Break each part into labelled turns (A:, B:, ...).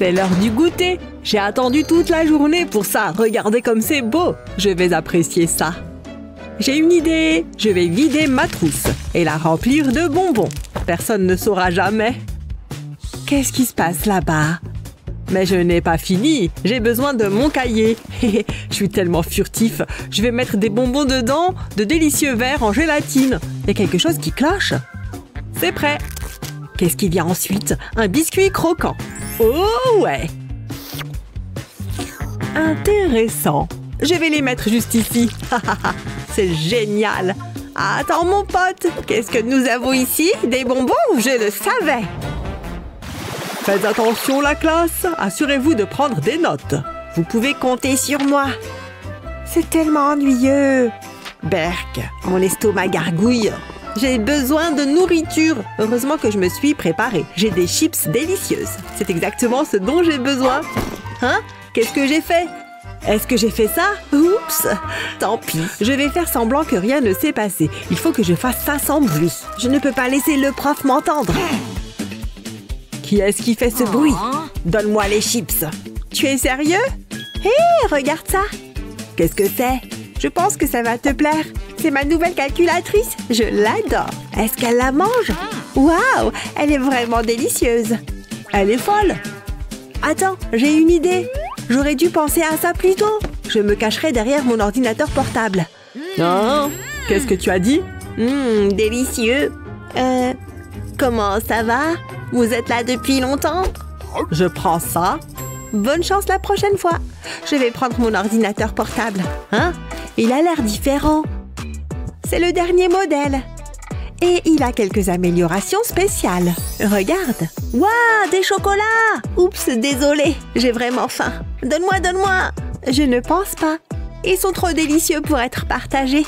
A: C'est l'heure du goûter. J'ai attendu toute la journée pour ça. Regardez comme c'est beau. Je vais apprécier ça. J'ai une idée. Je vais vider ma trousse et la remplir de bonbons. Personne ne saura jamais. Qu'est-ce qui se passe là-bas? Mais je n'ai pas fini. J'ai besoin de mon cahier. Je suis tellement furtif. Je vais mettre des bonbons dedans, de délicieux verres en gélatine. Il y a quelque chose qui cloche. C'est prêt. Qu'est-ce qui vient ensuite? Un biscuit croquant. Oh ouais! Intéressant. Je vais les mettre juste ici. C'est génial. Attends mon pote, qu'est-ce que nous avons ici? Des bonbons? Je le savais. Faites attention la classe. Assurez-vous de prendre des notes. Vous pouvez compter sur moi. C'est tellement ennuyeux. Berk, mon estomac gargouille. J'ai besoin de nourriture. Heureusement que je me suis préparée. J'ai des chips délicieuses. C'est exactement ce dont j'ai besoin. Hein? Qu'est-ce que j'ai fait? Est-ce que j'ai fait ça? Oups! Tant pis. Je vais faire semblant que rien ne s'est passé. Il faut que je fasse ça sans bruit. Je ne peux pas laisser le prof m'entendre. Qui est-ce qui fait ce bruit? Donne-moi les chips. Tu es sérieux? Hé, regarde ça. Qu'est-ce que c'est? Je pense que ça va te plaire. C'est ma nouvelle calculatrice. Je l'adore. Est-ce qu'elle la mange? Waouh! Elle est vraiment délicieuse. Elle est folle. Attends, j'ai une idée. J'aurais dû penser à ça plus tôt. Je me cacherai derrière mon ordinateur portable. Oh, qu'est-ce que tu as dit? Délicieux. Comment ça va? Vous êtes là depuis longtemps? Je prends ça. Bonne chance la prochaine fois. Je vais prendre mon ordinateur portable. Hein? Il a l'air différent. C'est le dernier modèle. Et il a quelques améliorations spéciales. Regarde. Waouh, des chocolats! Oups, désolée. J'ai vraiment faim. Donne-moi, donne-moi. Je ne pense pas. Ils sont trop délicieux pour être partagés.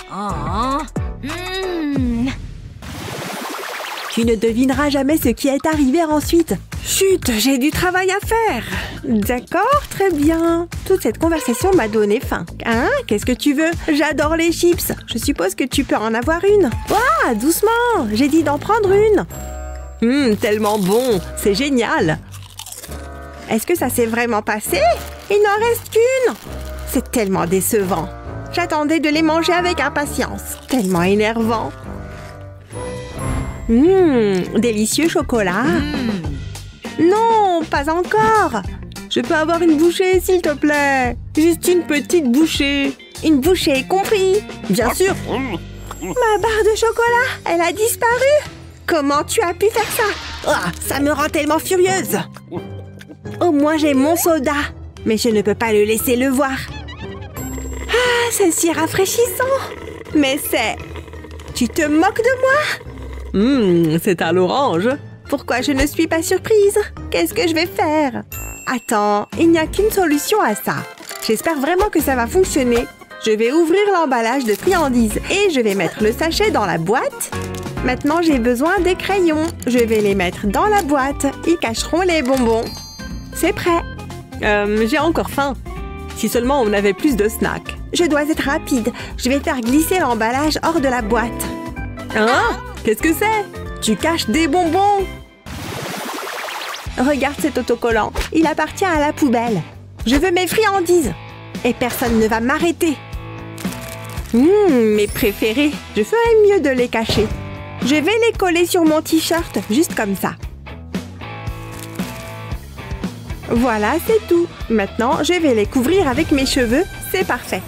A: Tu ne devineras jamais ce qui est arrivé ensuite. Chut, j'ai du travail à faire. D'accord, très bien. Toute cette conversation m'a donné faim. Hein? Qu'est-ce que tu veux? J'adore les chips. Je suppose que tu peux en avoir une. Ouah, doucement. J'ai dit d'en prendre une. Tellement bon. C'est génial. Est-ce que ça s'est vraiment passé? Il n'en reste qu'une. C'est tellement décevant. J'attendais de les manger avec impatience. Tellement énervant. Délicieux chocolat. Non, pas encore. Je peux avoir une bouchée, s'il te plaît. Juste une petite bouchée. Une bouchée, compris? Bien sûr. Ma barre de chocolat, elle a disparu. Comment tu as pu faire ça? Oh, ça me rend tellement furieuse. Au moins, j'ai mon soda. Mais je ne peux pas le laisser le voir. Ah, c'est si rafraîchissant. Mais c'est... Tu te moques de moi? C'est à l'orange. Pourquoi je ne suis pas surprise? Qu'est-ce que je vais faire? Attends, il n'y a qu'une solution à ça. J'espère vraiment que ça va fonctionner. Je vais ouvrir l'emballage de friandises et je vais mettre le sachet dans la boîte. Maintenant, j'ai besoin des crayons. Je vais les mettre dans la boîte. Ils cacheront les bonbons. C'est prêt. J'ai encore faim. Si seulement on avait plus de snacks. Je dois être rapide. Je vais faire glisser l'emballage hors de la boîte. Hein? Qu'est-ce que c'est? Tu caches des bonbons. Regarde cet autocollant. Il appartient à la poubelle. Je veux mes friandises. Et personne ne va m'arrêter. Mes préférés. Je ferais mieux de les cacher. Je vais les coller sur mon t-shirt, juste comme ça. Voilà, c'est tout. Maintenant, je vais les couvrir avec mes cheveux. C'est parfait.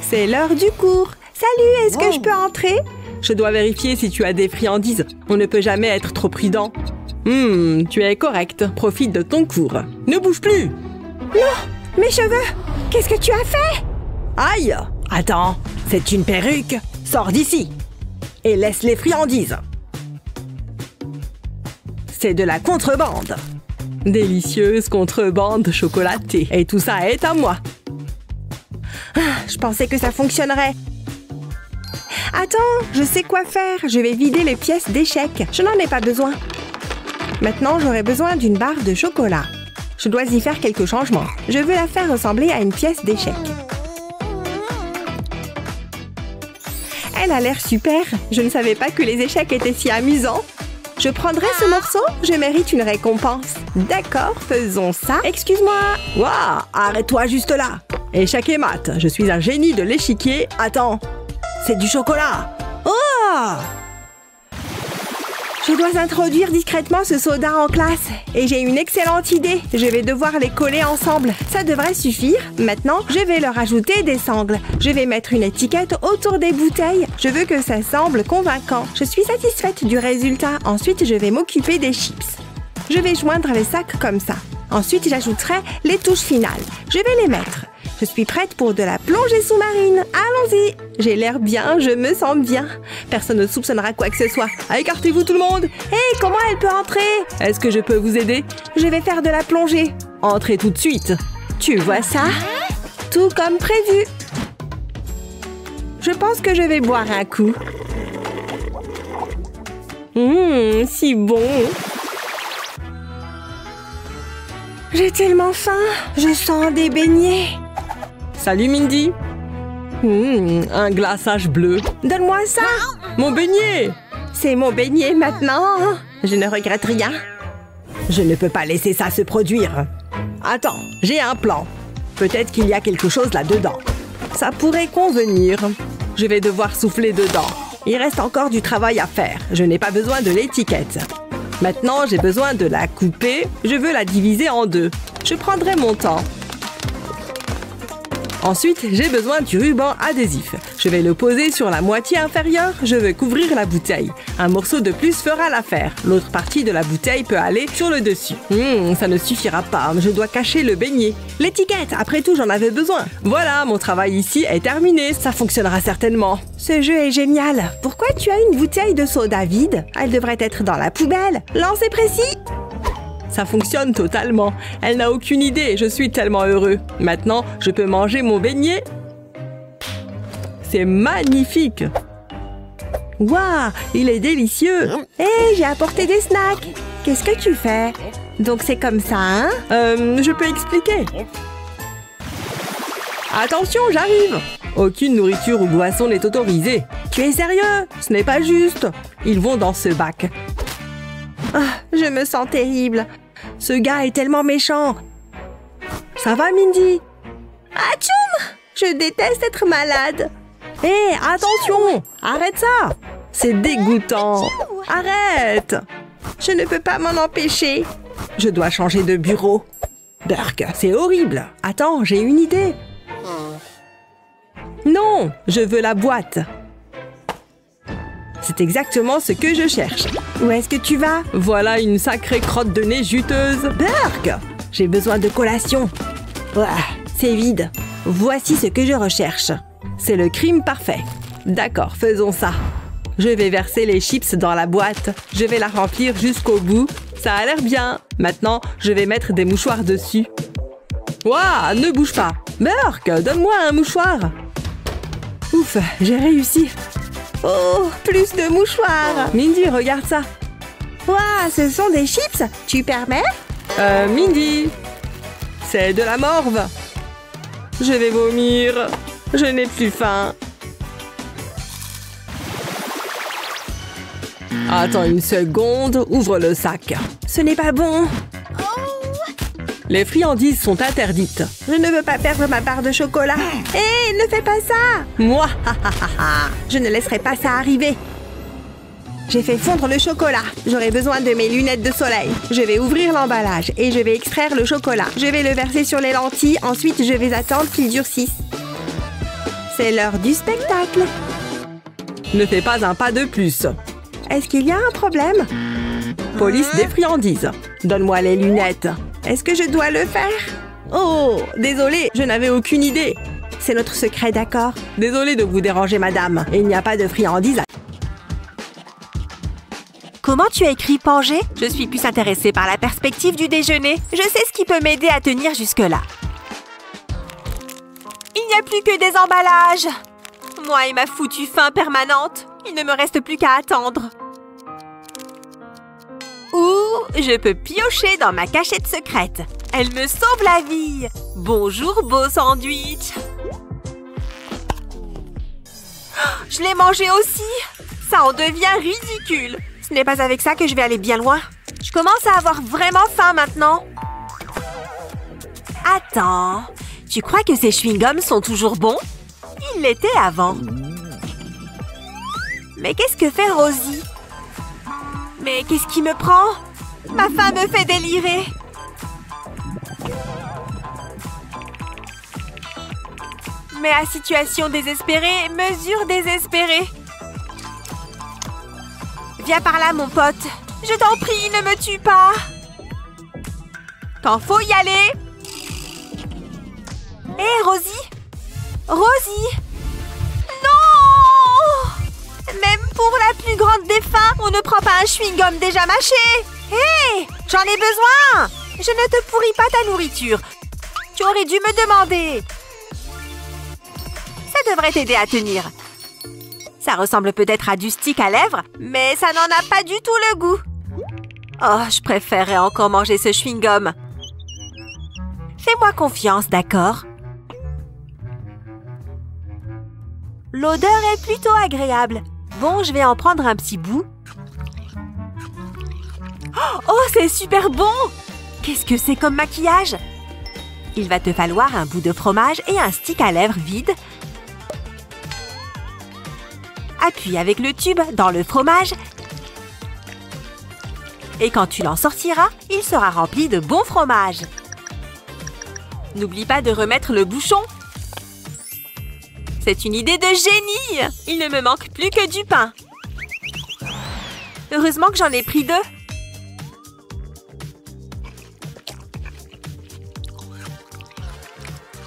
A: C'est l'heure du cours. Salut, est-ce que je peux entrer? Je dois vérifier si tu as des friandises. On ne peut jamais être trop prudent. Tu es correct. Profite de ton cours. Ne bouge plus. Non, mes cheveux. Qu'est-ce que tu as fait? Aïe! Attends, c'est une perruque. Sors d'ici. Et laisse les friandises. C'est de la contrebande. Délicieuse contrebande chocolatée. Et tout ça est à moi. Je pensais que ça fonctionnerait. Attends, je sais quoi faire. Je vais vider les pièces d'échecs. Je n'en ai pas besoin. Maintenant, j'aurai besoin d'une barre de chocolat. Je dois y faire quelques changements. Je veux la faire ressembler à une pièce d'échecs. Elle a l'air super. Je ne savais pas que les échecs étaient si amusants. Je prendrai ce morceau, je mérite une récompense. D'accord, faisons ça. Excuse-moi. Waouh, arrête-toi juste là. Échec et mat, je suis un génie de l'échiquier. Attends, c'est du chocolat. Oh! Je dois introduire discrètement ce soda en classe. Et j'ai une excellente idée. Je vais devoir les coller ensemble. Ça devrait suffire. Maintenant, je vais leur ajouter des sangles. Je vais mettre une étiquette autour des bouteilles. Je veux que ça semble convaincant. Je suis satisfaite du résultat. Ensuite, je vais m'occuper des chips. Je vais joindre les sacs comme ça. Ensuite, j'ajouterai les touches finales. Je vais les mettre. Je suis prête pour de la plongée sous-marine. Allons-y. J'ai l'air bien, je me sens bien. Personne ne soupçonnera quoi que ce soit. Écartez-vous tout le monde. Hé, comment elle peut entrer? Est-ce que je peux vous aider? Je vais faire de la plongée. Entrez tout de suite. Tu vois ça? Tout comme prévu. Je pense que je vais boire un coup. Si bon. J'ai tellement faim. Je sens des beignets. Salut Mindy. Un glaçage bleu. Donne-moi ça. Mon beignet. C'est mon beignet maintenant. Je ne regrette rien. Je ne peux pas laisser ça se produire. Attends, j'ai un plan. Peut-être qu'il y a quelque chose là-dedans. Ça pourrait convenir. Je vais devoir souffler dedans. Il reste encore du travail à faire. Je n'ai pas besoin de l'étiquette. Maintenant, j'ai besoin de la couper. Je veux la diviser en deux. Je prendrai mon temps. Ensuite, j'ai besoin du ruban adhésif. Je vais le poser sur la moitié inférieure. Je veux couvrir la bouteille. Un morceau de plus fera l'affaire. L'autre partie de la bouteille peut aller sur le dessus. Ça ne suffira pas. Je dois cacher le beignet. L'étiquette, après tout, j'en avais besoin. Voilà, mon travail ici est terminé. Ça fonctionnera certainement. Ce jeu est génial. Pourquoi tu as une bouteille de soda vide? Elle devrait être dans la poubelle. Lancez précis. Ça fonctionne totalement. Elle n'a aucune idée. Je suis tellement heureux. Maintenant, je peux manger mon beignet. C'est magnifique. Waouh, il est délicieux. Hé, j'ai apporté des snacks. Qu'est-ce que tu fais? Donc c'est comme ça, hein? Je peux expliquer. Attention, j'arrive. Aucune nourriture ou boisson n'est autorisée. Tu es sérieux? Ce n'est pas juste. Ils vont dans ce bac. Ah, je me sens terrible. Ce gars est tellement méchant. Ça va, Mindy? Atchoum! Je déteste être malade. Hé, attention! Arrête ça! C'est dégoûtant. Arrête! Je ne peux pas m'en empêcher. Je dois changer de bureau. Burk, c'est horrible. Attends, j'ai une idée. Non, je veux la boîte. C'est exactement ce que je cherche. Où est-ce que tu vas? Voilà une sacrée crotte de nez juteuse. Burk! J'ai besoin de collation. Ouah, c'est vide. Voici ce que je recherche. C'est le crime parfait. D'accord, faisons ça. Je vais verser les chips dans la boîte. Je vais la remplir jusqu'au bout. Ça a l'air bien. Maintenant, je vais mettre des mouchoirs dessus. Ouah, ne bouge pas. Burk, donne-moi un mouchoir. Ouf, j'ai réussi. Oh, plus de mouchoirs. Mindy, regarde ça. Waouh, ce sont des chips. Tu permets? Mindy, c'est de la morve. Je vais vomir. Je n'ai plus faim. Attends une seconde, ouvre le sac. Ce n'est pas bon. Les friandises sont interdites. Je ne veux pas perdre ma barre de chocolat. Hé, ne fais pas ça. Moi, je ne laisserai pas ça arriver. J'ai fait fondre le chocolat. J'aurai besoin de mes lunettes de soleil. Je vais ouvrir l'emballage et je vais extraire le chocolat. Je vais le verser sur les lentilles. Ensuite, je vais attendre qu'il durcisse. C'est l'heure du spectacle. Ne fais pas un pas de plus. Est-ce qu'il y a un problème? Police des friandises. Donne-moi les lunettes. Est-ce que je dois le faire? Oh, désolée, je n'avais aucune idée. C'est notre secret, d'accord? Désolée de vous déranger, madame. Il n'y a pas de friandises.
B: Comment tu as écrit Pangée? Je suis plus intéressée par la perspective du déjeuner. Je sais ce qui peut m'aider à tenir jusque-là. Il n'y a plus que des emballages. Moi et ma foutue faim permanente. Il ne me reste plus qu'à attendre. Ou je peux piocher dans ma cachette secrète. Elle me sauve la vie. Bonjour, beau sandwich. Je l'ai mangé aussi. Ça en devient ridicule. Ce n'est pas avec ça que je vais aller bien loin. Je commence à avoir vraiment faim maintenant. Attends, tu crois que ces chewing-gums sont toujours bons? Ils l'étaient avant. Mais qu'est-ce que fait Rosie? Mais qu'est-ce qui me prend? Ma faim me fait délirer. Mais à situation désespérée, mesure désespérée. Viens par là, mon pote. Je t'en prie, ne me tue pas. Quand faut y aller. Hé, Rosie? Rosie? Non! Même pour la plus grande des faims, on ne prend pas un chewing-gum déjà mâché. Hé! J'en ai besoin! Je ne te pourris pas ta nourriture. Tu aurais dû me demander. Ça devrait t'aider à tenir. Ça ressemble peut-être à du stick à lèvres, mais ça n'en a pas du tout le goût. Oh, je préférerais encore manger ce chewing-gum. Fais-moi confiance, d'accord? L'odeur est plutôt agréable. Bon, je vais en prendre un petit bout. Oh, c'est super bon! Qu'est-ce que c'est comme maquillage? Il va te falloir un bout de fromage et un stick à lèvres vide. Appuie avec le tube dans le fromage. Et quand tu l'en sortiras, il sera rempli de bon fromage. N'oublie pas de remettre le bouchon. C'est une idée de génie! Il ne me manque plus que du pain. Heureusement que j'en ai pris 2.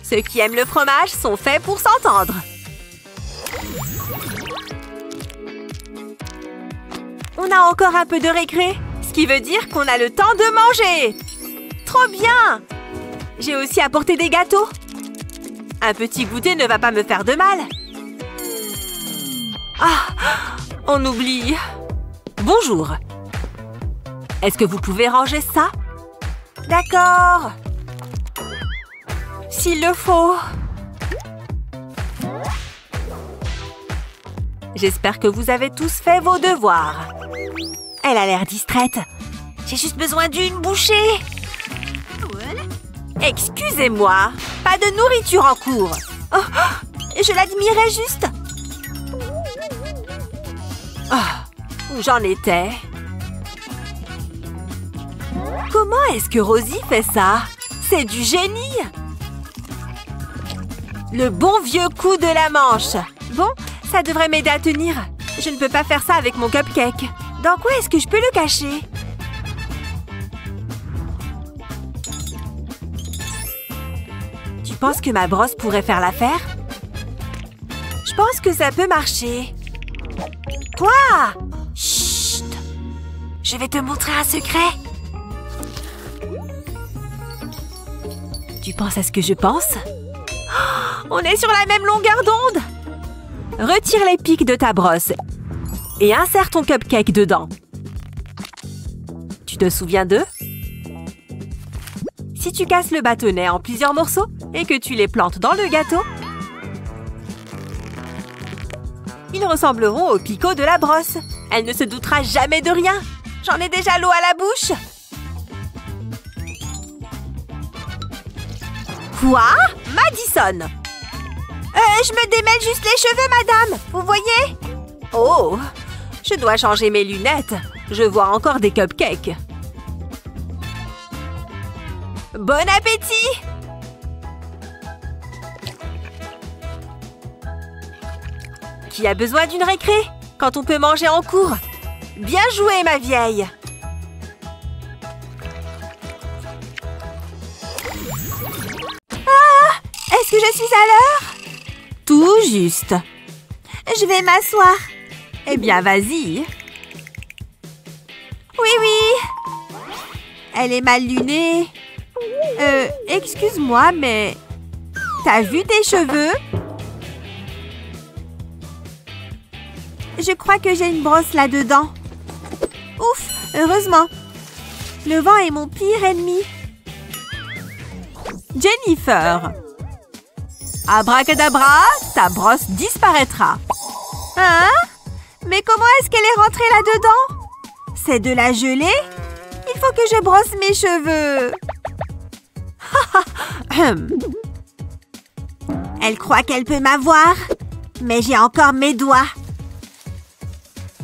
B: Ceux qui aiment le fromage sont faits pour s'entendre. On a encore un peu de récré, ce qui veut dire qu'on a le temps de manger. Trop bien! J'ai aussi apporté des gâteaux. Un petit goûter ne va pas me faire de mal. Ah, on oublie. Bonjour. Est-ce que vous pouvez ranger ça? D'accord. S'il le faut. J'espère que vous avez tous fait vos devoirs. Elle a l'air distraite. J'ai juste besoin d'une bouchée. Excusez-moi, pas de nourriture en cours. Oh, je l'admirais juste. Oh, où j'en étais? Comment est-ce que Rosie fait ça? C'est du génie! Le bon vieux coup de la manche. Bon, ça devrait m'aider à tenir. Je ne peux pas faire ça avec mon cupcake. Dans quoi est-ce que je peux le cacher? Tu penses que ma brosse pourrait faire l'affaire? Je pense que ça peut marcher. Quoi? Chut! Je vais te montrer un secret. Tu penses à ce que je pense? Oh, on est sur la même longueur d'onde! Retire les pics de ta brosse et insère ton cupcake dedans. Tu te souviens d'eux? Si tu casses le bâtonnet en plusieurs morceaux et que tu les plantes dans le gâteau, ils ressembleront aux picots de la brosse. Elle ne se doutera jamais de rien. J'en ai déjà l'eau à la bouche. Quoi? Madison! Je me démêle juste les cheveux, madame. Vous voyez? Oh! Je dois changer mes lunettes. Je vois encore des cupcakes. Bon appétit! Qui a besoin d'une récré quand on peut manger en cours? Bien joué, ma vieille! Ah! Est-ce que je suis à l'heure? Tout juste. Je vais m'asseoir. Eh bien, vas-y. Oui, oui. Elle est mal lunée. Excuse-moi, mais... T'as vu tes cheveux? Je crois que j'ai une brosse là-dedans. Ouf, heureusement. Le vent est mon pire ennemi. Jennifer. Abracadabra, ta brosse disparaîtra. Hein? Mais comment est-ce qu'elle est rentrée là-dedans? C'est de la gelée? Il faut que je brosse mes cheveux. Elle croit qu'elle peut m'avoir, mais j'ai encore mes doigts.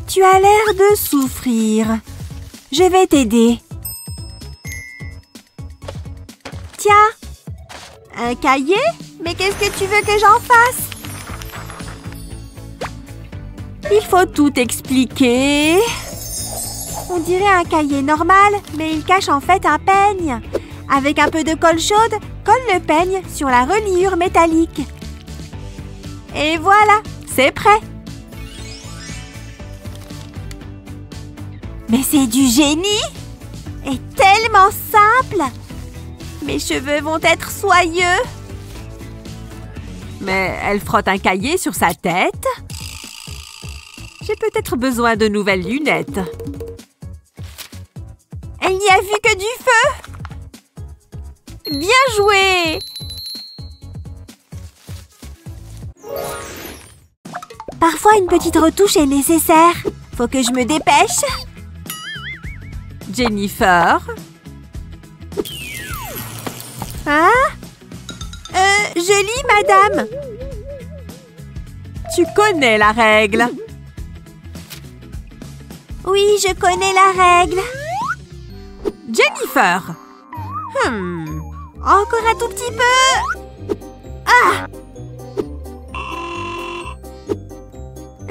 B: Tu as l'air de souffrir. Je vais t'aider. Tiens, un cahier? Mais qu'est-ce que tu veux que j'en fasse? Il faut tout expliquer. On dirait un cahier normal, mais il cache en fait un peigne. Avec un peu de colle chaude, colle le peigne sur la reliure métallique. Et voilà, c'est prêt. Mais c'est du génie! Et tellement simple! Mes cheveux vont être soyeux. Mais elle frotte un cahier sur sa tête. J'ai peut-être besoin de nouvelles lunettes. Elle n'y a vu que du feu! Bien joué! Parfois, une petite retouche est nécessaire. Faut que je me dépêche. Jennifer? Hein? Je lis, madame. Tu connais la règle. Oui, je connais la règle. Jennifer! Encore un tout petit peu. Ah!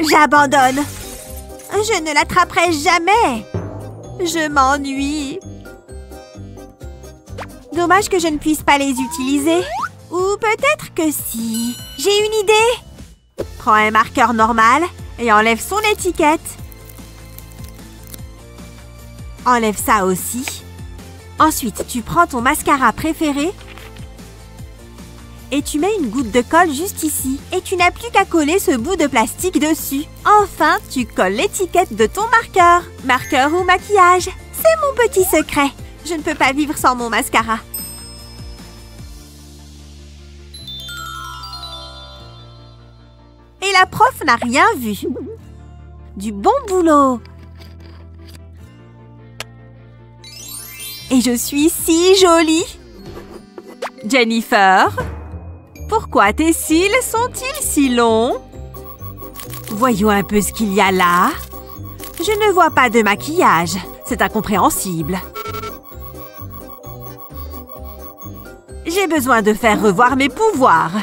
B: J'abandonne. Je ne l'attraperai jamais. Je m'ennuie. Dommage que je ne puisse pas les utiliser. Ou peut-être que si. J'ai une idée. Prends un marqueur normal et enlève son étiquette. Enlève ça aussi. Ensuite, tu prends ton mascara préféré et tu mets une goutte de colle juste ici. Et tu n'as plus qu'à coller ce bout de plastique dessus. Enfin, tu colles l'étiquette de ton marqueur. Marqueur ou maquillage, c'est mon petit secret. Je ne peux pas vivre sans mon mascara. Et la prof n'a rien vu. Du bon boulot. Et je suis si jolie. Jennifer, pourquoi tes cils sont-ils si longs? Voyons un peu ce qu'il y a là. Je ne vois pas de maquillage. C'est incompréhensible. J'ai besoin de faire revoir mes pouvoirs.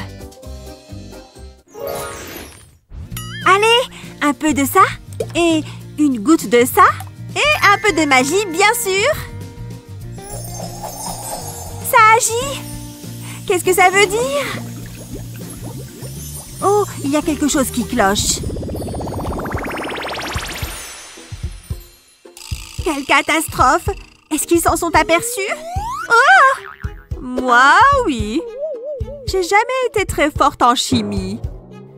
B: Allez, un peu de ça, et une goutte de ça, et un peu de magie, bien sûr. Ça agit. Qu'est-ce que ça veut dire? Oh, il y a quelque chose qui cloche. Quelle catastrophe! Est-ce qu'ils s'en sont aperçus? Oh! Moi, oui. J'ai jamais été très forte en chimie.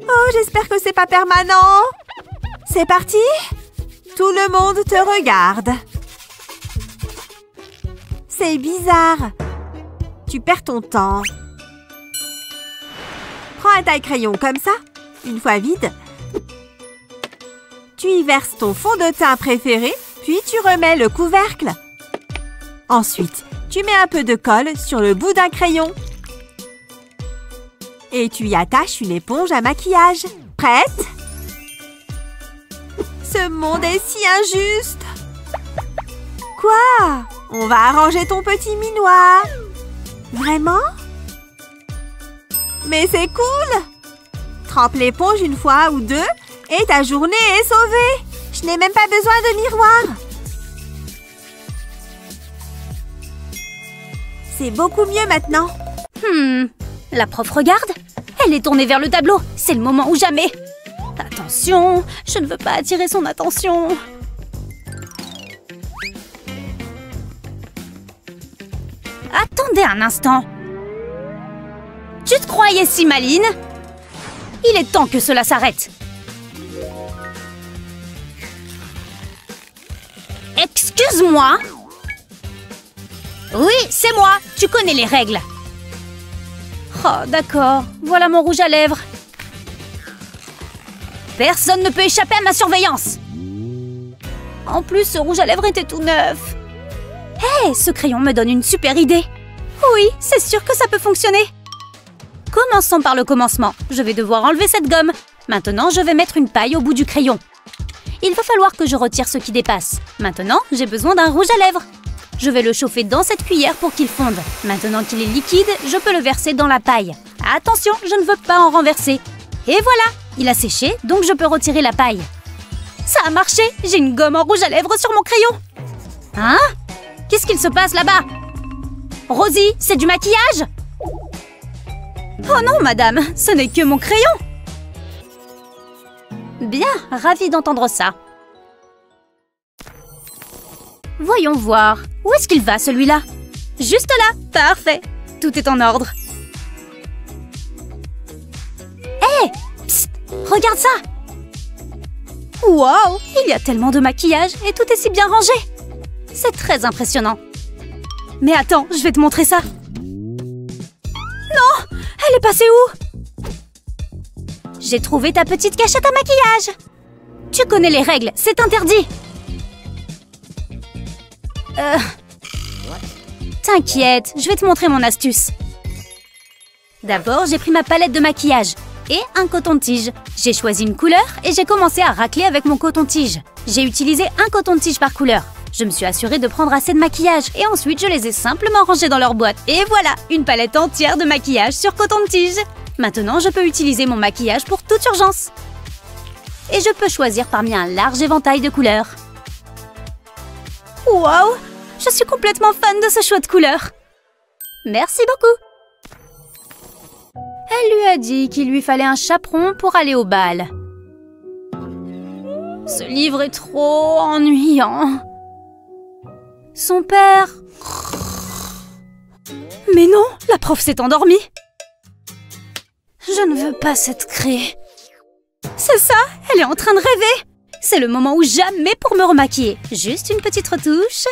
B: Oh, j'espère que c'est pas permanent. C'est parti? Tout le monde te regarde. C'est bizarre. Tu perds ton temps. Prends un taille-crayon comme ça, une fois vide. Tu y verses ton fond de teint préféré, puis tu remets le couvercle. Ensuite, tu mets un peu de colle sur le bout d'un crayon. Et tu y attaches une éponge à maquillage. Prête? Ce monde est si injuste. Quoi? On va arranger ton petit minois. Vraiment? Mais c'est cool! Trempe l'éponge une fois ou deux et ta journée est sauvée. Je n'ai même pas besoin de miroir. C'est beaucoup mieux maintenant.
C: La prof regarde. Elle est tournée vers le tableau. C'est le moment ou jamais. Attention, je ne veux pas attirer son attention. Attendez un instant. Tu te croyais si maline? Il est temps que cela s'arrête. Excuse-moi. Oui, c'est moi. Tu connais les règles. Oh, d'accord. Voilà mon rouge à lèvres. Personne ne peut échapper à ma surveillance. En plus, ce rouge à lèvres était tout neuf. Hé, ce crayon me donne une super idée. Oui, c'est sûr que ça peut fonctionner. Commençons par le commencement. Je vais devoir enlever cette gomme. Maintenant, je vais mettre une paille au bout du crayon. Il va falloir que je retire ce qui dépasse. Maintenant, j'ai besoin d'un rouge à lèvres. Je vais le chauffer dans cette cuillère pour qu'il fonde. Maintenant qu'il est liquide, je peux le verser dans la paille. Attention, je ne veux pas en renverser. Et voilà, il a séché, donc je peux retirer la paille. Ça a marché, j'ai une gomme en rouge à lèvres sur mon crayon. Hein? Qu'est-ce qu'il se passe là-bas? Rosie, c'est du maquillage? Oh non, madame, ce n'est que mon crayon. Bien, ravie d'entendre ça. Voyons voir. Où est-ce qu'il va, celui-là? Juste là. Parfait. Tout est en ordre. Hé! Psst! Regarde ça! Wow! Il y a tellement de maquillage et tout est si bien rangé. C'est très impressionnant. Mais attends, je vais te montrer ça. Non! Elle est passée où? J'ai trouvé ta petite cachette à maquillage. Tu connais les règles, c'est interdit. T'inquiète, je vais te montrer mon astuce. D'abord, j'ai pris ma palette de maquillage et un coton-tige. J'ai choisi une couleur et j'ai commencé à racler avec mon coton-tige. J'ai utilisé un coton-tige par couleur. Je me suis assurée de prendre assez de maquillage et ensuite je les ai simplement rangés dans leur boîte. Et voilà, une palette entière de maquillage sur coton-tige. Maintenant, je peux utiliser mon maquillage pour toute urgence. Et je peux choisir parmi un large éventail de couleurs. Waouh! Je suis complètement fan de ce choix de couleurs. Merci beaucoup. Elle lui a dit qu'il lui fallait un chaperon pour aller au bal. Ce livre est trop ennuyant. Son père... Mais non, la prof s'est endormie. Je ne veux pas cette craie. C'est ça, elle est en train de rêver. C'est le moment ou jamais pour me remaquiller. Juste une petite retouche.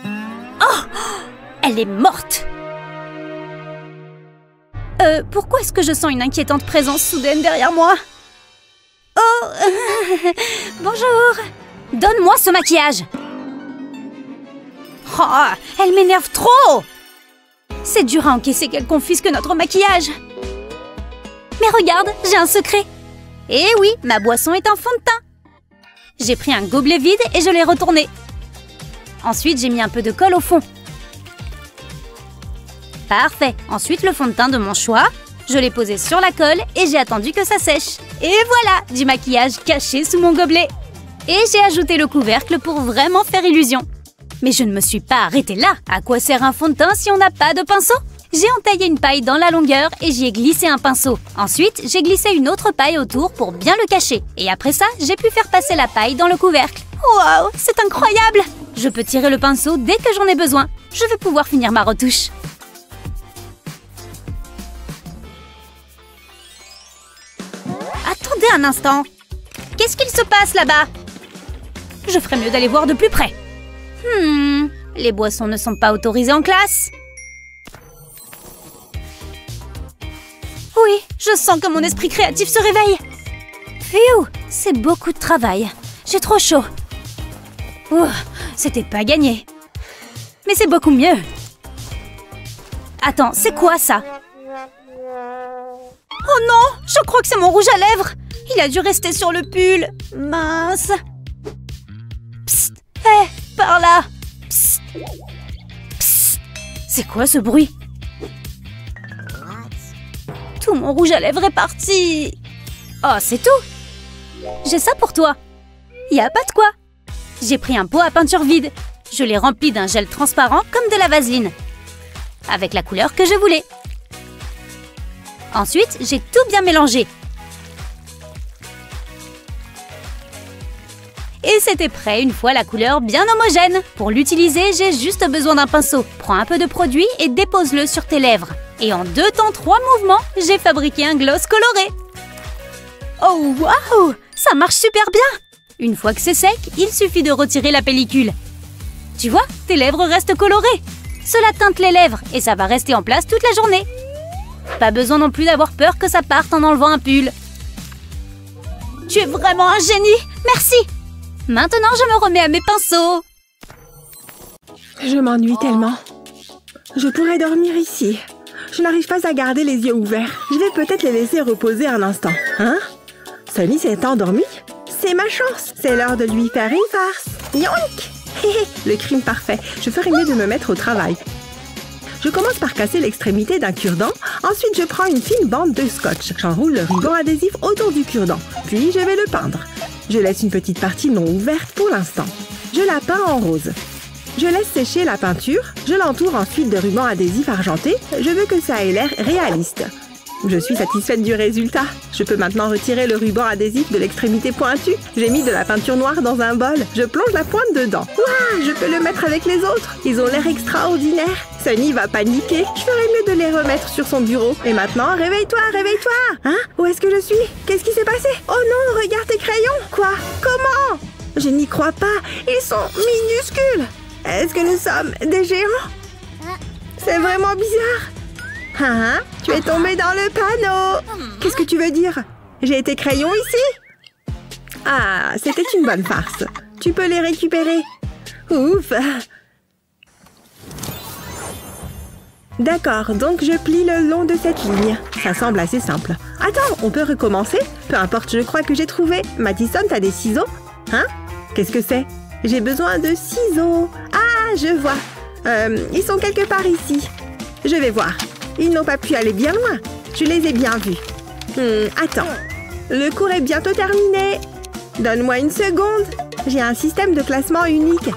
C: Oh! Elle est morte. Pourquoi est-ce que je sens une inquiétante présence soudaine derrière moi? Oh! Bonjour. Donne-moi ce maquillage. Oh, elle m'énerve trop. C'est dur à encaisser qu'elle confisque notre maquillage. Mais regarde, j'ai un secret. Eh oui, ma boisson est un fond de teint. J'ai pris un gobelet vide et je l'ai retourné. Ensuite, j'ai mis un peu de colle au fond. Parfait. Ensuite, le fond de teint de mon choix. Je l'ai posé sur la colle et j'ai attendu que ça sèche. Et voilà, du maquillage caché sous mon gobelet. Et j'ai ajouté le couvercle pour vraiment faire illusion. Mais je ne me suis pas arrêtée là. À quoi sert un fond de teint si on n'a pas de pinceau? J'ai entaillé une paille dans la longueur et j'y ai glissé un pinceau. Ensuite, j'ai glissé une autre paille autour pour bien le cacher. Et après ça, j'ai pu faire passer la paille dans le couvercle. Waouh, c'est incroyable! Je peux tirer le pinceau dès que j'en ai besoin. Je vais pouvoir finir ma retouche. Attendez un instant. Qu'est-ce qu'il se passe là-bas? Je ferais mieux d'aller voir de plus près. Les boissons ne sont pas autorisées en classe. Oui, je sens que mon esprit créatif se réveille. Phew, c'est beaucoup de travail. J'ai trop chaud. C'était pas gagné. Mais c'est beaucoup mieux. Attends, c'est quoi ça? Oh non, je crois que c'est mon rouge à lèvres. Il a dû rester sur le pull. Mince. Psst, hé, par là. Psst. Psst. C'est quoi ce bruit? Tout mon rouge à lèvres est parti. Oh, c'est tout. J'ai ça pour toi. Y a pas de quoi. J'ai pris un pot à peinture vide. Je l'ai rempli d'un gel transparent comme de la vaseline. Avec la couleur que je voulais. Ensuite, j'ai tout bien mélangé. Et c'était prêt une fois la couleur bien homogène. Pour l'utiliser, j'ai juste besoin d'un pinceau. Prends un peu de produit et dépose-le sur tes lèvres. Et en 2 temps 3 mouvements, j'ai fabriqué un gloss coloré. Oh waouh! Ça marche super bien! Une fois que c'est sec, il suffit de retirer la pellicule. Tu vois, tes lèvres restent colorées. Cela teinte les lèvres et ça va rester en place toute la journée. Pas besoin non plus d'avoir peur que ça parte en enlevant un pull. Tu es vraiment un génie! Merci! Maintenant, je me remets à mes pinceaux.
A: Je m'ennuie tellement. Je pourrais dormir ici. Je n'arrive pas à garder les yeux ouverts. Je vais peut-être les laisser reposer un instant. Hein? Sunny s'est endormi? C'est ma chance. C'est l'heure de lui faire une farce. Yoink! Le crime parfait. Je ferais mieux de me mettre au travail. Je commence par casser l'extrémité d'un cure-dent. Ensuite, je prends une fine bande de scotch. J'enroule le ruban adhésif autour du cure-dent. Puis, je vais le peindre. Je laisse une petite partie non ouverte pour l'instant. Je la peins en rose. Je laisse sécher la peinture. Je l'entoure ensuite de ruban adhésif argenté. Je veux que ça ait l'air réaliste. Je suis satisfaite du résultat. Je peux maintenant retirer le ruban adhésif de l'extrémité pointue. J'ai mis de la peinture noire dans un bol. Je plonge la pointe dedans. Ouah, je peux le mettre avec les autres. Ils ont l'air extraordinaires. Sunny va paniquer. Je ferais mieux de les remettre sur son bureau. Et maintenant, réveille-toi, réveille-toi. Hein? Où est-ce que je suis? Qu'est-ce qui s'est passé? Oh non, regarde tes crayons. Quoi? Comment? Je n'y crois pas. Ils sont minuscules. Est-ce que nous sommes des géants? C'est vraiment bizarre. Hein? Tu es tombé dans le panneau. Qu'est-ce que tu veux dire? J'ai été crayon ici? Ah, c'était une bonne farce. Tu peux les récupérer. Ouf. D'accord, donc je plie le long de cette ligne. Ça semble assez simple. Attends, on peut recommencer? Peu importe, je crois que j'ai trouvé. Madison, t'as des ciseaux? Hein? Qu'est-ce que c'est? J'ai besoin de ciseaux. Ah, je vois. Ils sont quelque part ici. Je vais voir. Ils n'ont pas pu aller bien loin. Je les ai bien vus. Attends. Le cours est bientôt terminé. Donne-moi une seconde. J'ai un système de classement unique.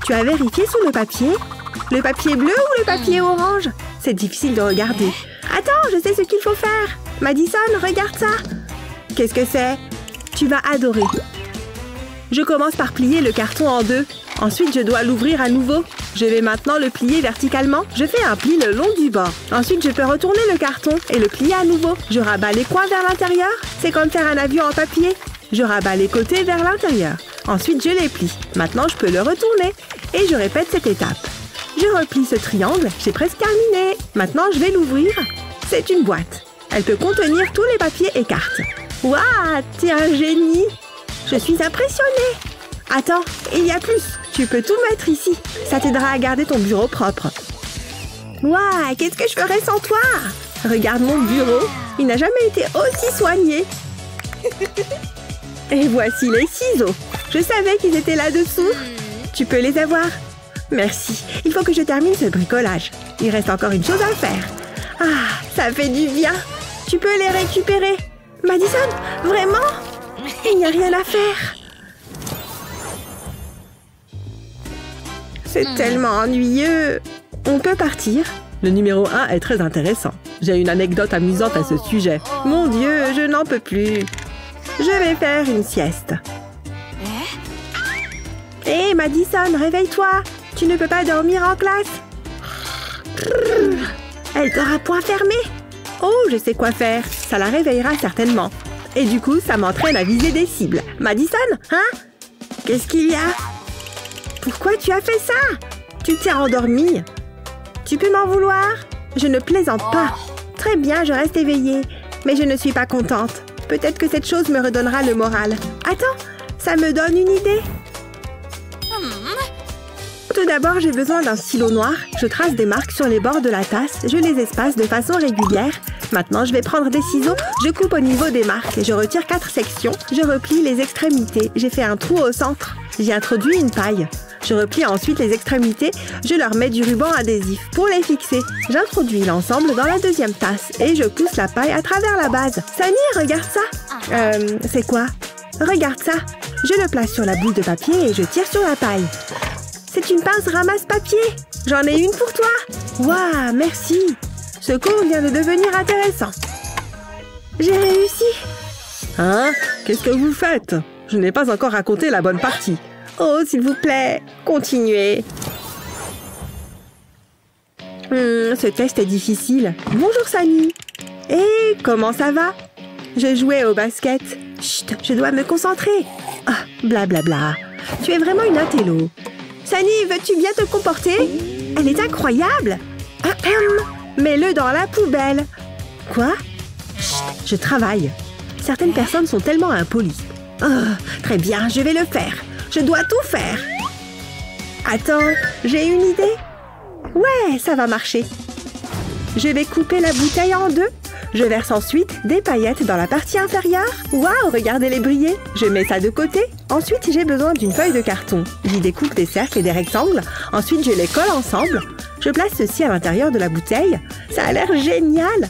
A: Tu as vérifié sur le papier? Le papier bleu ou le papier orange? C'est difficile de regarder. Attends, je sais ce qu'il faut faire. Madison, regarde ça. Qu'est-ce que c'est? Tu vas adorer. Je commence par plier le carton en deux. Ensuite, je dois l'ouvrir à nouveau. Je vais maintenant le plier verticalement. Je fais un pli le long du bord. Ensuite, je peux retourner le carton et le plier à nouveau. Je rabats les coins vers l'intérieur. C'est comme faire un avion en papier. Je rabats les côtés vers l'intérieur. Ensuite, je les plie. Maintenant, je peux le retourner. Et je répète cette étape. Je replie ce triangle. J'ai presque terminé. Maintenant, je vais l'ouvrir. C'est une boîte. Elle peut contenir tous les papiers et cartes. Waouh, t'es un génie! Je suis impressionnée. Attends, il y a plus. Tu peux tout mettre ici. Ça t'aidera à garder ton bureau propre. Waouh, qu'est-ce que je ferais sans toi? Regarde mon bureau. Il n'a jamais été aussi soigné. Et voici les ciseaux. Je savais qu'ils étaient là-dessous. Tu peux les avoir. Merci. Il faut que je termine ce bricolage. Il reste encore une chose à faire. Ah, ça fait du bien. Tu peux les récupérer. Madison, vraiment? Il n'y a rien à faire. C'est tellement ennuyeux. On peut partir. Le numéro 1 est très intéressant. J'ai une anecdote amusante à ce sujet. Mon Dieu, je n'en peux plus. Je vais faire une sieste. Hé, Madison, réveille-toi. Tu ne peux pas dormir en classe. Elle t'aura point fermé. Oh, je sais quoi faire. Ça la réveillera certainement. Et du coup, ça m'entraîne à viser des cibles. Madison, hein? Qu'est-ce qu'il y a? Pourquoi tu as fait ça? Tu t'es endormie. Tu peux m'en vouloir? Je ne plaisante pas. Très bien, je reste éveillée. Mais je ne suis pas contente. Peut-être que cette chose me redonnera le moral. Attends, ça me donne une idée. Tout d'abord, j'ai besoin d'un stylo noir. Je trace des marques sur les bords de la tasse. Je les espace de façon régulière. Maintenant, je vais prendre des ciseaux. Je coupe au niveau des marques. Je retire 4 sections. Je replie les extrémités. J'ai fait un trou au centre. J'y introduis une paille. Je replie ensuite les extrémités. Je leur mets du ruban adhésif pour les fixer. J'introduis l'ensemble dans la deuxième tasse et je pousse la paille à travers la base. Sunny, regarde ça. C'est quoi? Regarde ça. Je le place sur la boule de papier et je tire sur la paille. C'est une pince ramasse-papier. J'en ai une pour toi. Waouh, merci. Ce cours vient de devenir intéressant. J'ai réussi. Hein? Qu'est-ce que vous faites? Je n'ai pas encore raconté la bonne partie. Oh, s'il vous plaît, continuez. Ce test est difficile. Bonjour, Sunny. Et comment ça va? Je jouais au basket. Chut, je dois me concentrer. Ah, blablabla. Tu es vraiment une intello. Sunny, veux-tu bien te comporter? Elle est incroyable. Mets-le dans la poubelle. Quoi? Chut, je travaille. Certaines personnes sont tellement impolies. Très bien, je vais le faire. Je dois tout faire. Attends, j'ai une idée. Ouais, ça va marcher. Je vais couper la bouteille en deux. Je verse ensuite des paillettes dans la partie inférieure. Waouh, regardez-les briller. Je mets ça de côté. Ensuite, j'ai besoin d'une feuille de carton. J'y découpe des cercles et des rectangles. Ensuite, je les colle ensemble. Je place ceci à l'intérieur de la bouteille. Ça a l'air génial.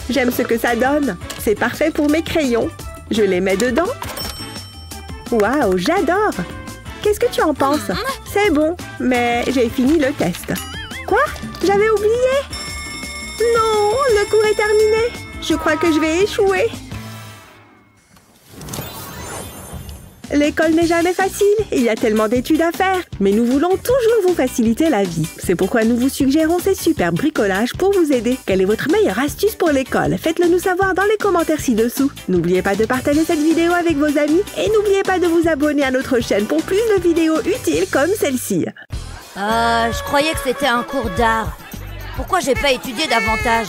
A: J'aime ce que ça donne. C'est parfait pour mes crayons. Je les mets dedans. Waouh, j'adore. Qu'est-ce que tu en penses? C'est bon, mais j'ai fini le test. Quoi? J'avais oublié? Non, le cours est terminé. Je crois que je vais échouer. L'école n'est jamais facile, il y a tellement d'études à faire. Mais nous voulons toujours vous faciliter la vie. C'est pourquoi nous vous suggérons ces super bricolages pour vous aider. Quelle est votre meilleure astuce pour l'école? Faites-le nous savoir dans les commentaires ci-dessous. N'oubliez pas de partager cette vidéo avec vos amis et n'oubliez pas de vous abonner à notre chaîne pour plus de vidéos utiles comme celle-ci.
D: Je croyais que c'était un cours d'art. Pourquoi j'ai pas étudié davantage?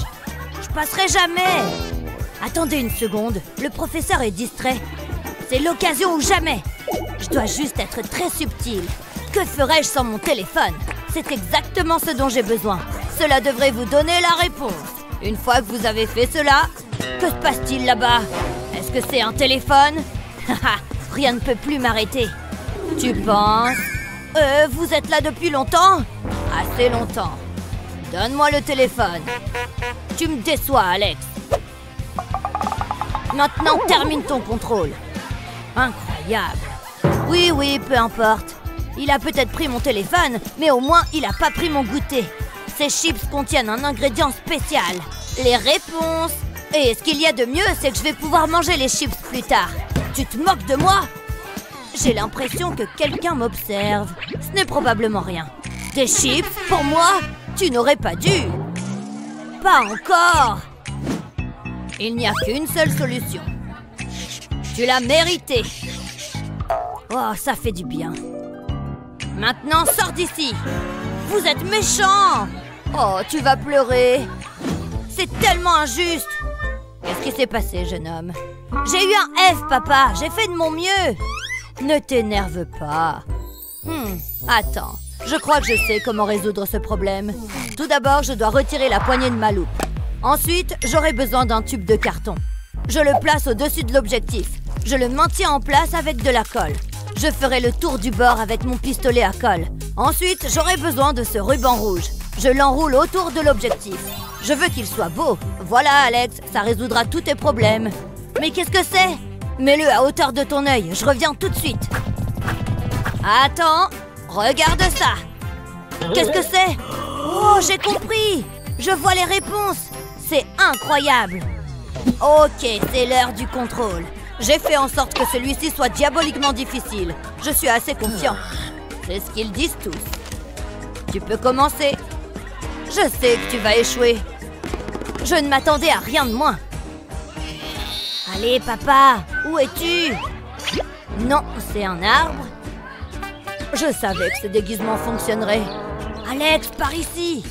D: Je passerai jamais. Attendez une seconde, le professeur est distrait. C'est l'occasion ou jamais. Je dois juste être très subtile. Que ferais-je sans mon téléphone? C'est exactement ce dont j'ai besoin. Cela devrait vous donner la réponse. Une fois que vous avez fait cela, que se passe-t-il là-bas? Est-ce que c'est un téléphone? Rien ne peut plus m'arrêter. Tu penses? Vous êtes là depuis longtemps? Assez longtemps. Donne-moi le téléphone. Tu me déçois, Alex. Maintenant, termine ton contrôle. Incroyable. Oui, peu importe. Il a peut-être pris mon téléphone, mais au moins, il a pas pris mon goûter. Ces chips contiennent un ingrédient spécial. Les réponses. Et ce qu'il y a de mieux, c'est que je vais pouvoir manger les chips plus tard. Tu te moques de moi? J'ai l'impression que quelqu'un m'observe. Ce n'est probablement rien. Des chips pour moi? Tu n'aurais pas dû. Pas encore. Il n'y a qu'une seule solution. Tu l'as mérité. Oh, ça fait du bien. Maintenant, sors d'ici. Vous êtes méchant. Oh, tu vas pleurer. C'est tellement injuste. Qu'est-ce qui s'est passé, jeune homme? J'ai eu un F, papa. J'ai fait de mon mieux. Ne t'énerve pas. Attends. Je crois que je sais comment résoudre ce problème. Tout d'abord, je dois retirer la poignée de ma loupe. Ensuite, j'aurai besoin d'un tube de carton. Je le place au-dessus de l'objectif. Je le maintiens en place avec de la colle. Je ferai le tour du bord avec mon pistolet à colle. Ensuite, j'aurai besoin de ce ruban rouge. Je l'enroule autour de l'objectif. Je veux qu'il soit beau. Voilà, Alex, ça résoudra tous tes problèmes. Mais qu'est-ce que c'est? Mets-le à hauteur de ton œil. Je reviens tout de suite. Attends. Regarde ça. Qu'est-ce que c'est? Oh, j'ai compris. Je vois les réponses. C'est incroyable. Ok, c'est l'heure du contrôle. J'ai fait en sorte que celui-ci soit diaboliquement difficile. Je suis assez confiant. C'est ce qu'ils disent tous. Tu peux commencer. Je sais que tu vas échouer. Je ne m'attendais à rien de moins. Allez, papa, où es-tu? Non, c'est un arbre. Je savais que ce déguisement fonctionnerait. Alex, par ici.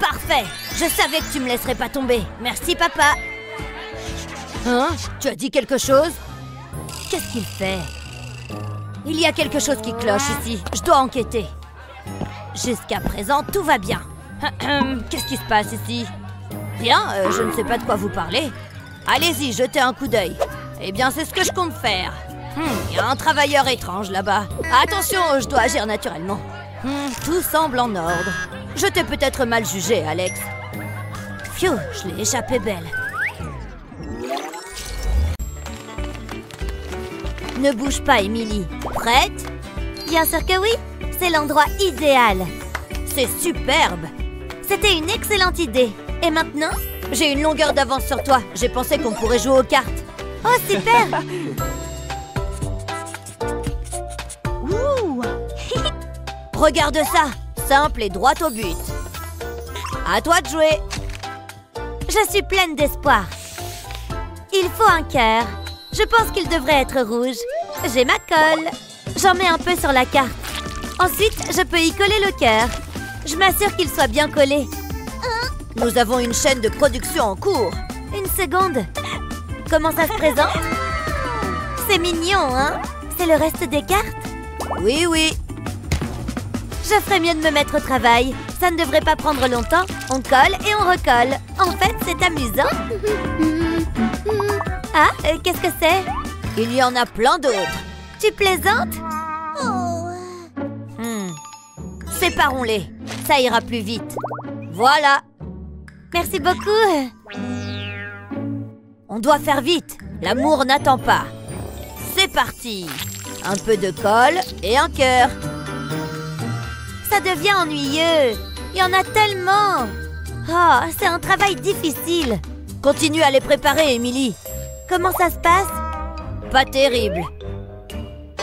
D: Parfait. Je savais que tu me laisserais pas tomber. Merci, papa. Hein? Tu as dit quelque chose? Qu'est-ce qu'il fait? Il y a quelque chose qui cloche ici. Je dois enquêter. Jusqu'à présent, tout va bien. Qu'est-ce qui se passe ici? Rien, je ne sais pas de quoi vous parlez. Allez-y, jetez un coup d'œil. Eh bien, c'est ce que je compte faire. Il y a un travailleur étrange là-bas. Attention, je dois agir naturellement. Tout semble en ordre. Je t'ai peut-être mal jugé, Alex. Phew, je l'ai échappé belle. Ne bouge pas, Emily. Prête?
B: Bien sûr que oui. C'est l'endroit idéal.
D: C'est superbe.
B: C'était une excellente idée. Et maintenant?
D: J'ai une longueur d'avance sur toi. J'ai pensé qu'on pourrait jouer aux cartes.
B: Oh, super!
D: Regarde ça. Simple et droit au but. À toi de jouer.
B: Je suis pleine d'espoir. Il faut un cœur. Je pense qu'il devrait être rouge. J'ai ma colle. J'en mets un peu sur la carte. Ensuite, je peux y coller le cœur. Je m'assure qu'il soit bien collé.
D: Nous avons une chaîne de production en cours.
B: Une seconde. Comment ça se présente?
D: C'est mignon, hein? C'est le reste des cartes? Oui, oui. Je ferais mieux de me mettre au travail. Ça ne devrait pas prendre longtemps. On colle et on recolle. En fait, c'est amusant. Ah, qu'est-ce que c'est? Il y en a plein d'autres. Tu plaisantes? Séparons-les. Ça ira plus vite. Voilà. Merci beaucoup. On doit faire vite. L'amour n'attend pas. C'est parti. Un peu de colle et un cœur. Ça devient ennuyeux. Il y en a tellement. Oh, c'est un travail difficile. Continue à les préparer, Émilie. Comment ça se passe? Pas terrible.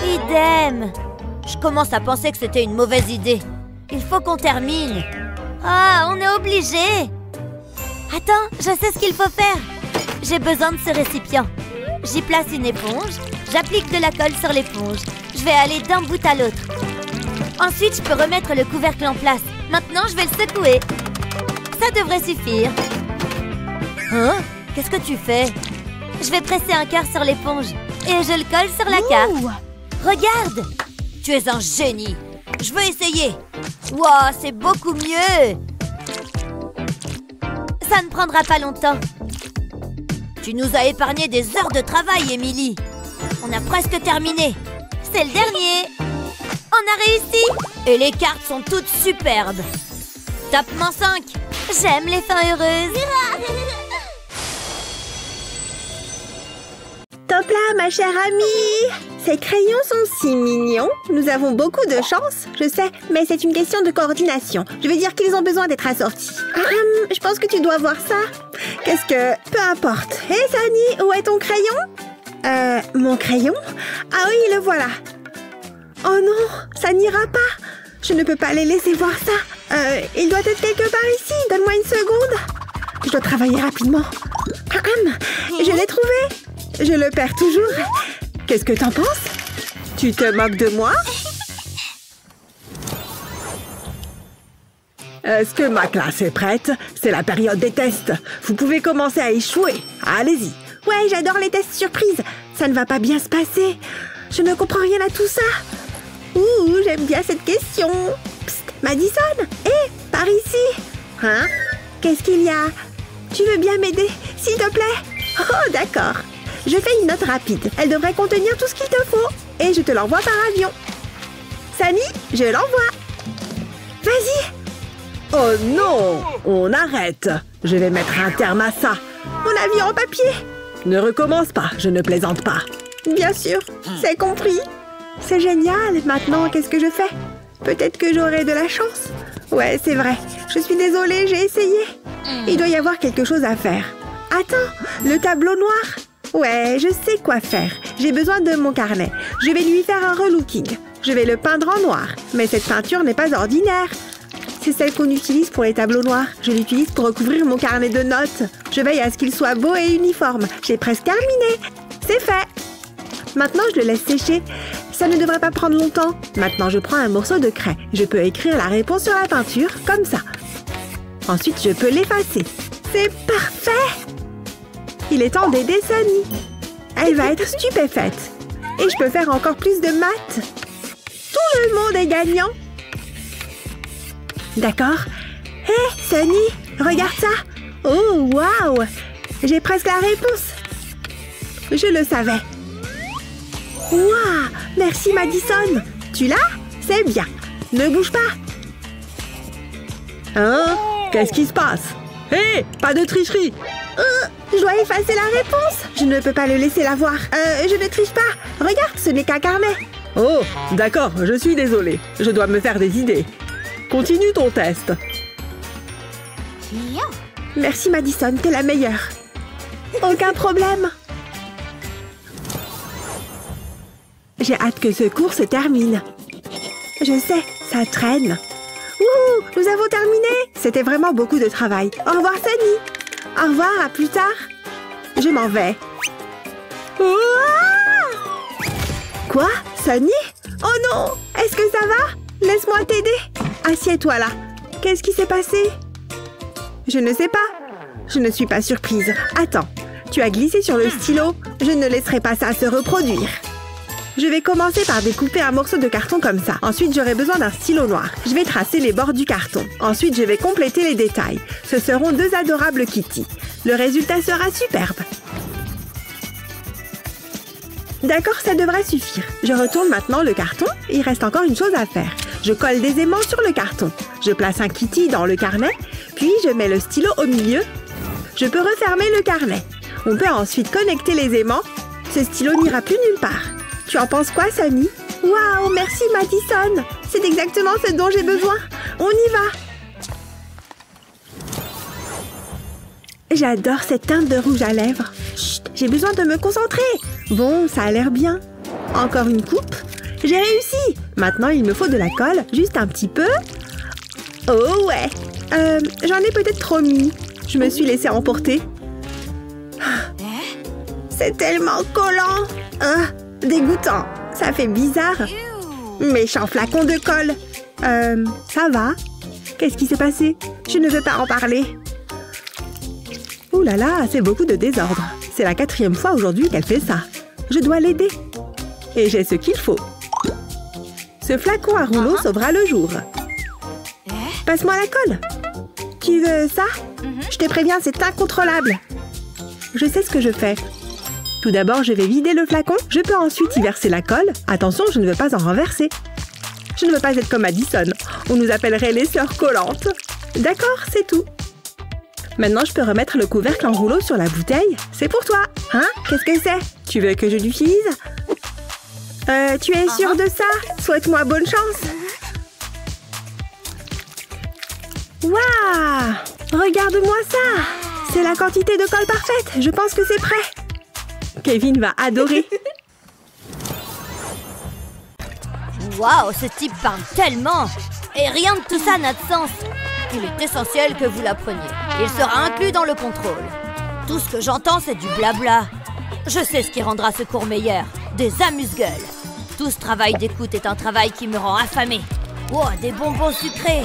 D: Idem. Je commence à penser que c'était une mauvaise idée. Il faut qu'on termine. Ah, on est obligé. Attends, je sais ce qu'il faut faire. J'ai besoin de ce récipient. J'y place une éponge. J'applique de la colle sur l'éponge. Je vais aller d'un bout à l'autre. Ensuite, je peux remettre le couvercle en place. Maintenant, je vais le secouer. Ça devrait suffire. Hein? Qu'est-ce que tu fais? Je vais presser un cœur sur l'éponge. Et je le colle sur la carte. Regarde! Tu es un génie. Je veux essayer. Wow, c'est beaucoup mieux. Ça ne prendra pas longtemps. Tu nous as épargné des heures de travail, Émilie. On a presque terminé. C'est le dernier. On a réussi. Et les cartes sont toutes superbes. Tapement 5. J'aime les fins heureuses.
A: Top là, ma chère amie! Ces crayons sont si mignons. Nous avons beaucoup de chance, je sais, mais c'est une question de coordination. Je veux dire qu'ils ont besoin d'être assortis. Je pense que tu dois voir ça. Qu'est-ce que... Peu importe. Hé, Sunny, où est ton crayon? Mon crayon? Ah oui, le voilà. Oh non, ça n'ira pas. Je ne peux pas les laisser voir ça. Il doit être quelque part ici. Donne-moi une seconde. Je dois travailler rapidement. Je l'ai trouvé. Je le perds toujours. Qu'est-ce que t'en penses? Tu te moques de moi? Est-ce que ma classe est prête? C'est la période des tests. Vous pouvez commencer à échouer. Allez-y. Ouais, j'adore les tests surprises. Ça ne va pas bien se passer. Je ne comprends rien à tout ça. Ouh, j'aime bien cette question. Psst, Madison. Hé, par ici. Hein? Qu'est-ce qu'il y a? Tu veux bien m'aider, s'il te plaît? Oh, d'accord. Je fais une note rapide. Elle devrait contenir tout ce qu'il te faut. Et je te l'envoie par avion. Sunny, je l'envoie. Vas-y. Oh non! On arrête. Je vais mettre un terme à ça. Mon avion en papier. Ne recommence pas, je ne plaisante pas. Bien sûr, c'est compris. C'est génial. Maintenant, qu'est-ce que je fais? Peut-être que j'aurai de la chance. Ouais, c'est vrai. Je suis désolée, j'ai essayé. Il doit y avoir quelque chose à faire. Attends, le tableau noir. Ouais, je sais quoi faire. J'ai besoin de mon carnet. Je vais lui faire un relooking. Je vais le peindre en noir. Mais cette peinture n'est pas ordinaire. C'est celle qu'on utilise pour les tableaux noirs. Je l'utilise pour recouvrir mon carnet de notes. Je veille à ce qu'il soit beau et uniforme. J'ai presque terminé. C'est fait. Maintenant, je le laisse sécher. Ça ne devrait pas prendre longtemps. Maintenant, je prends un morceau de craie. Je peux écrire la réponse sur la peinture, comme ça. Ensuite, je peux l'effacer. C'est parfait! Il est temps d'aider Sunny. Elle va être stupéfaite. Et je peux faire encore plus de maths. Tout le monde est gagnant. D'accord. Hé, Sunny, regarde ça. Oh, waouh! J'ai presque la réponse. Je le savais. Waouh! Merci, Madison. Tu l'as? C'est bien. Ne bouge pas. Hein? Qu'est-ce qui se passe? Hé, pas de tricherie. Je dois effacer la réponse. Je ne peux pas le laisser la voir. Je ne triche pas. Regarde, ce n'est qu'un carnet. Oh, d'accord, je suis désolée. Je dois me faire des idées. Continue ton test. Merci, Madison, t'es la meilleure. Aucun problème. J'ai hâte que ce cours se termine. Je sais, ça traîne. Wouhou, nous avons terminé. C'était vraiment beaucoup de travail. Au revoir, Sunny. Au revoir, à plus tard. Je m'en vais. Ouah! Quoi, Sunny? Oh non! Est-ce que ça va? Laisse-moi t'aider. Assieds-toi là. Qu'est-ce qui s'est passé? Je ne sais pas. Je ne suis pas surprise. Attends. Tu as glissé sur le stylo. Je ne laisserai pas ça se reproduire. Je vais commencer par découper un morceau de carton comme ça. Ensuite, j'aurai besoin d'un stylo noir. Je vais tracer les bords du carton. Ensuite, je vais compléter les détails. Ce seront 2 adorables Kitty. Le résultat sera superbe. D'accord, ça devrait suffire. Je retourne maintenant le carton. Il reste encore une chose à faire. Je colle des aimants sur le carton. Je place un Kitty dans le carnet. Puis, je mets le stylo au milieu. Je peux refermer le carnet. On peut ensuite connecter les aimants. Ce stylo n'ira plus nulle part. Tu en penses quoi, Sammy? Waouh, merci Madison. C'est exactement ce dont j'ai besoin. On y va. J'adore cette teinte de rouge à lèvres. Chut, j'ai besoin de me concentrer. Bon, ça a l'air bien. Encore une coupe. J'ai réussi. Maintenant, il me faut de la colle. Juste un petit peu. Oh ouais. J'en ai peut-être trop mis. Je me suis laissée emporter. C'est tellement collant. Dégoûtant. Ça fait bizarre. Méchant flacon de colle. Ça va? Qu'est-ce qui s'est passé? Je ne veux pas en parler. Ouh là là, c'est beaucoup de désordre. C'est la 4e fois aujourd'hui qu'elle fait ça. Je dois l'aider. Et j'ai ce qu'il faut. Ce flacon à rouleau sauvera le jour. Passe-moi la colle. Tu veux ça? Je te préviens, c'est incontrôlable. Je sais ce que je fais. Tout d'abord, je vais vider le flacon. Je peux ensuite y verser la colle. Attention, je ne veux pas en renverser. Je ne veux pas être comme Madison. On nous appellerait les sœurs collantes. D'accord, c'est tout. Maintenant, je peux remettre le couvercle en rouleau sur la bouteille. C'est pour toi. Hein? Qu'est-ce que c'est? Tu veux que je l'utilise? Tu es sûre de ça? Souhaite-moi bonne chance. Waouh! Regarde-moi ça! C'est la quantité de colle parfaite. Je pense que c'est prêt. Kevin va adorer.
D: Waouh, ce type parle tellement! Et rien de tout ça n'a de sens. Il est essentiel que vous l'appreniez. Il sera inclus dans le contrôle. Tout ce que j'entends, c'est du blabla. Je sais ce qui rendra ce cours meilleur. Des amuse-gueules. Tout ce travail d'écoute est un travail qui me rend affamée. Oh, des bonbons sucrés.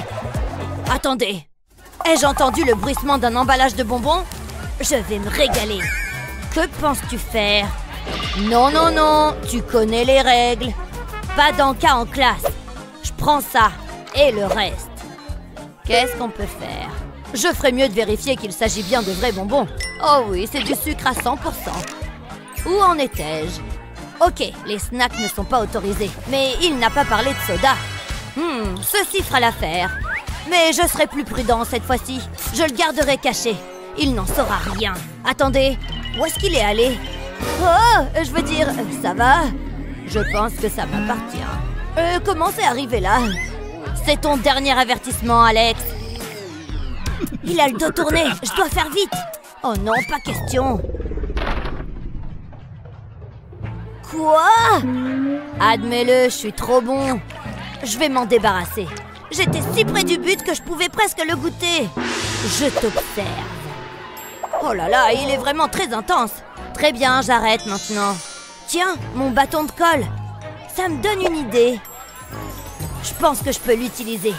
D: Attendez. Ai-je entendu le bruissement d'un emballage de bonbons? Je vais me régaler. Que penses-tu faire? Non, non, non. Tu connais les règles. Pas d'encas en classe. Je prends ça. Et le reste. Qu'est-ce qu'on peut faire? Je ferais mieux de vérifier qu'il s'agit bien de vrais bonbons. Oh oui, c'est du sucre à 100%. Où en étais-je? Ok, les snacks ne sont pas autorisés. Mais il n'a pas parlé de soda. Ceci fera l'affaire. Mais je serai plus prudent cette fois-ci. Je le garderai caché. Il n'en saura rien. Attendez, où est-ce qu'il est allé? Oh, je veux dire, ça va? Je pense que ça m'appartient. Comment c'est arrivé là? C'est ton dernier avertissement, Alex. Il a le dos tourné. Je dois faire vite. Oh non, pas question. Quoi? Admets-le, je suis trop bon. Je vais m'en débarrasser. J'étais si près du but que je pouvais presque le goûter. Je t'observe. Oh là là, il est vraiment très intense. Très bien, j'arrête maintenant. Tiens, mon bâton de colle. Ça me donne une idée. Je pense que je peux l'utiliser.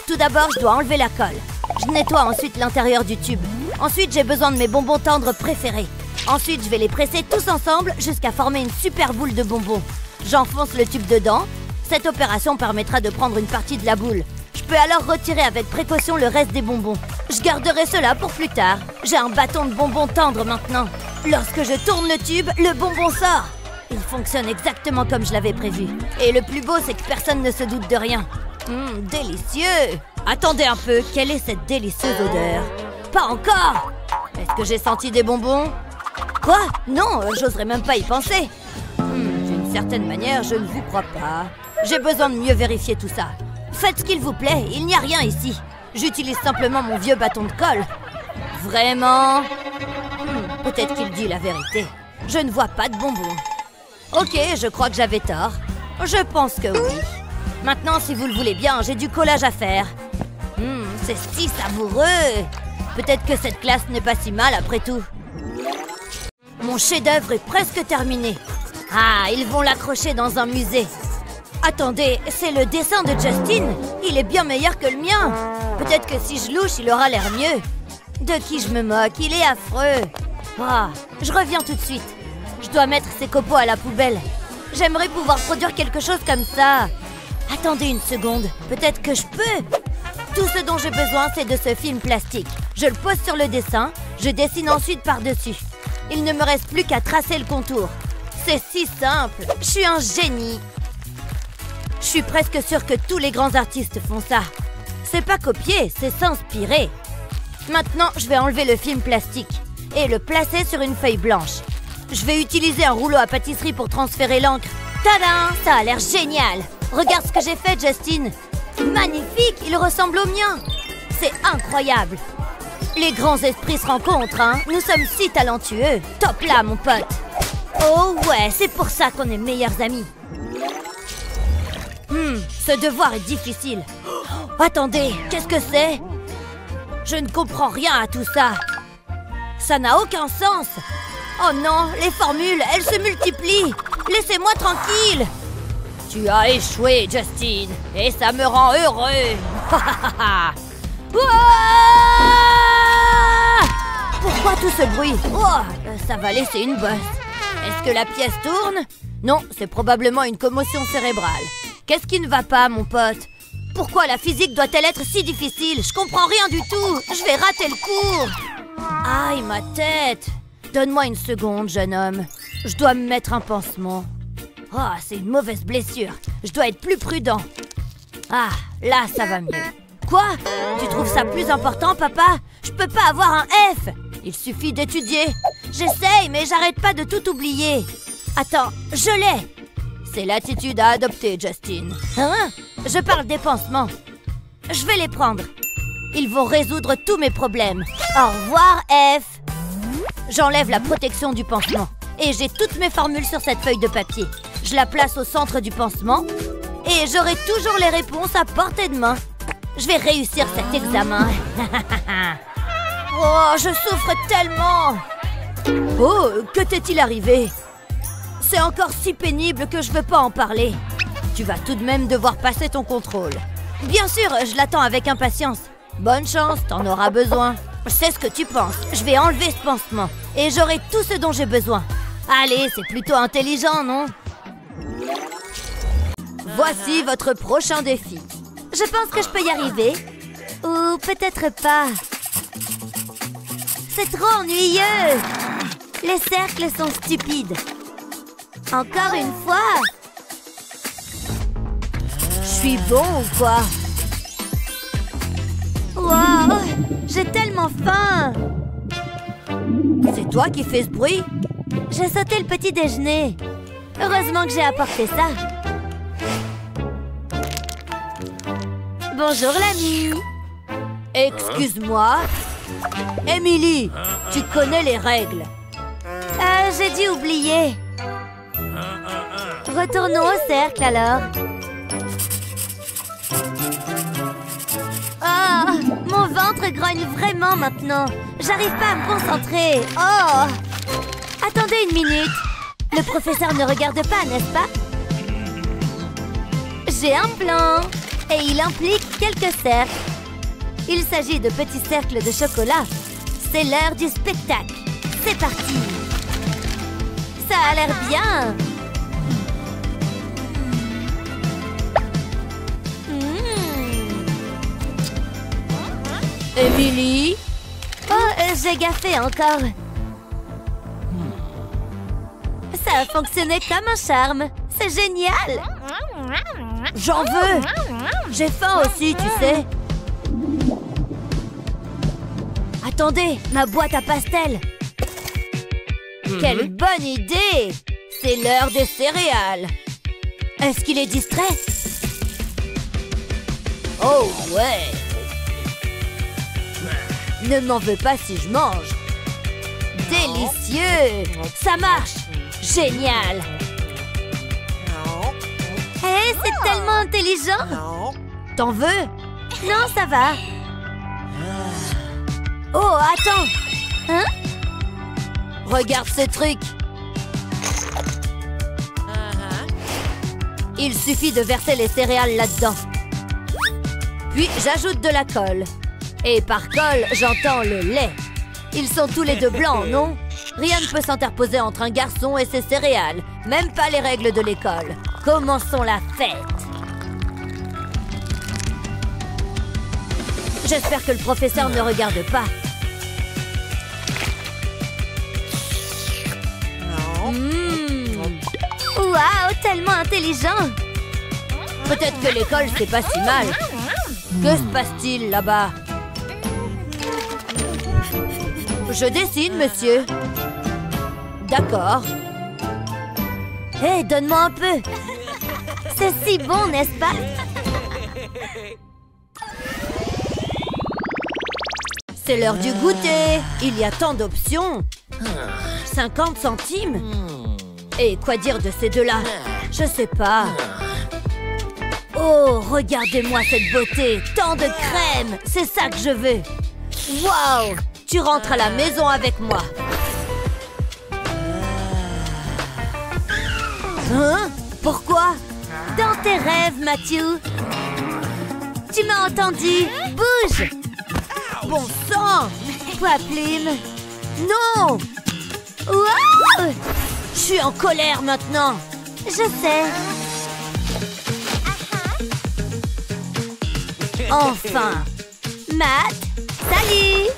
D: Tout d'abord, je dois enlever la colle. Je nettoie ensuite l'intérieur du tube. Ensuite, j'ai besoin de mes bonbons tendres préférés. Ensuite, je vais les presser tous ensemble jusqu'à former une super boule de bonbons. J'enfonce le tube dedans. Cette opération permettra de prendre une partie de la boule. Je peux alors retirer avec précaution le reste des bonbons. Je garderai cela pour plus tard. J'ai un bâton de bonbons tendres maintenant. Lorsque je tourne le tube, le bonbon sort. Il fonctionne exactement comme je l'avais prévu. Et le plus beau, c'est que personne ne se doute de rien. Délicieux! Attendez un peu, quelle est cette délicieuse odeur? Pas encore! Est-ce que j'ai senti des bonbons? Quoi? Non, j'oserais même pas y penser. D'une certaine manière, je ne vous crois pas. J'ai besoin de mieux vérifier tout ça. Faites ce qu'il vous plaît, il n'y a rien ici. J'utilise simplement mon vieux bâton de colle. Vraiment? Peut-être qu'il dit la vérité. Je ne vois pas de bonbons. Ok, je crois que j'avais tort. Je pense que oui. Maintenant, si vous le voulez bien, j'ai du collage à faire. C'est si savoureux. Peut-être que cette classe n'est pas si mal après tout. Mon chef-d'œuvre est presque terminé. Ah, ils vont l'accrocher dans un musée. Attendez, c'est le dessin de Justin? Il est bien meilleur que le mien. Peut-être que si je louche, il aura l'air mieux. De qui je me moque? Il est affreux. Ah, je reviens tout de suite. Je dois mettre ces copeaux à la poubelle. J'aimerais pouvoir produire quelque chose comme ça. Attendez une seconde, peut-être que je peux. Tout ce dont j'ai besoin, c'est de ce film plastique. Je le pose sur le dessin, je dessine ensuite par-dessus. Il ne me reste plus qu'à tracer le contour. C'est si simple, je suis un génie. Je suis presque sûre que tous les grands artistes font ça. C'est pas copier, c'est s'inspirer. Maintenant, je vais enlever le film plastique et le placer sur une feuille blanche. Je vais utiliser un rouleau à pâtisserie pour transférer l'encre. Tadam! Ça a l'air génial! Regarde ce que j'ai fait, Justin! Magnifique! Il ressemble au mien! C'est incroyable! Les grands esprits se rencontrent, hein? Nous sommes si talentueux! Top là, mon pote! Oh ouais, c'est pour ça qu'on est meilleurs amis! Ce devoir est difficile. Oh, attendez, qu'est-ce que c'est? Je ne comprends rien à tout ça. Ça n'a aucun sens. Oh non, les formules, elles se multiplient. Laissez-moi tranquille. Tu as échoué, Justin, et ça me rend heureux. Pourquoi tout ce bruit? Oh, ça va laisser une bosse. Est-ce que la pièce tourne? Non, c'est probablement une commotion cérébrale. Qu'est-ce qui ne va pas, mon pote? Pourquoi la physique doit-elle être si difficile? Je comprends rien du tout. Je vais rater le cours. Aïe, ma tête. Donne-moi une seconde, jeune homme. Je dois me mettre un pansement. Oh, c'est une mauvaise blessure. Je dois être plus prudent. Ah, là, ça va mieux. Quoi? Tu trouves ça plus important, papa? Je peux pas avoir un F. Il suffit d'étudier. J'essaye, mais j'arrête pas de tout oublier. Attends, je l'ai. C'est l'attitude à adopter, Justin. Hein? Je parle des pansements. Je vais les prendre. Ils vont résoudre tous mes problèmes. Au revoir, F. J'enlève la protection du pansement. Et j'ai toutes mes formules sur cette feuille de papier. Je la place au centre du pansement. Et j'aurai toujours les réponses à portée de main. Je vais réussir cet examen. Oh, je souffre tellement. Oh, que t'est-il arrivé? C'est encore si pénible que je veux pas en parler. Tu vas tout de même devoir passer ton contrôle. Bien sûr, je l'attends avec impatience. Bonne chance, t'en auras besoin. Je sais ce que tu penses. Je vais enlever ce pansement et j'aurai tout ce dont j'ai besoin. Allez, c'est plutôt intelligent, non? Voici votre prochain défi. Je pense que je peux y arriver. Ou peut-être pas. C'est trop ennuyeux. Les cercles sont stupides. Encore une fois. Je suis bon ou quoi? Wow, j'ai tellement faim. C'est toi qui fais ce bruit? J'ai sauté le petit déjeuner. Heureusement que j'ai apporté ça. Bonjour l'ami. Excuse-moi. Emily, tu connais les règles. J'ai dû oublier. Retournons au cercle alors. Oh, mon ventre grogne vraiment maintenant. J'arrive pas à me concentrer. Oh! Attendez une minute. Le professeur ne regarde pas, n'est-ce pas? J'ai un plan. Et il implique quelques cercles. Il s'agit de petits cercles de chocolat. C'est l'heure du spectacle. C'est parti. Ça a l'air bien. Emily? Oh, j'ai gaffé encore. Ça a fonctionné comme un charme. C'est génial. J'en veux. J'ai faim aussi, tu sais. Attendez, ma boîte à pastels. Quelle bonne idée. C'est l'heure des céréales. Est-ce qu'il est distrait? Oh ouais. Ne m'en veux pas si je mange. Délicieux. Ça marche. Génial. Hé, c'est tellement intelligent. T'en veux? Non, ça va. Oh, attends. Hein? Regarde ce truc. Il suffit de verser les céréales là-dedans. Puis j'ajoute de la colle. Et par colle, j'entends le lait. Ils sont tous les deux blancs, non? Rien ne peut s'interposer entre un garçon et ses céréales. Même pas les règles de l'école. Commençons la fête. J'espère que le professeur ne regarde pas.
B: Waouh, tellement intelligent!
D: Peut-être que l'école, c'est pas si mal. Que se passe-t-il là-bas? Je dessine, monsieur. D'accord. Hé, donne-moi un peu.
B: C'est si bon, n'est-ce pas?
D: C'est l'heure du goûter. Il y a tant d'options. 50 centimes? Et quoi dire de ces deux-là? Je sais pas. Oh, regardez-moi cette beauté. Tant de crème. C'est ça que je veux. Waouh! Tu rentres à la maison avec moi. Hein? Pourquoi?
B: Dans tes rêves, Matthew. Tu m'as entendu? Bouge!
D: Bon sang!
B: Poiplume.
D: Non!
B: Waouh!
D: Je suis en colère maintenant.
B: Je sais.
D: Enfin!
B: Matt, salut!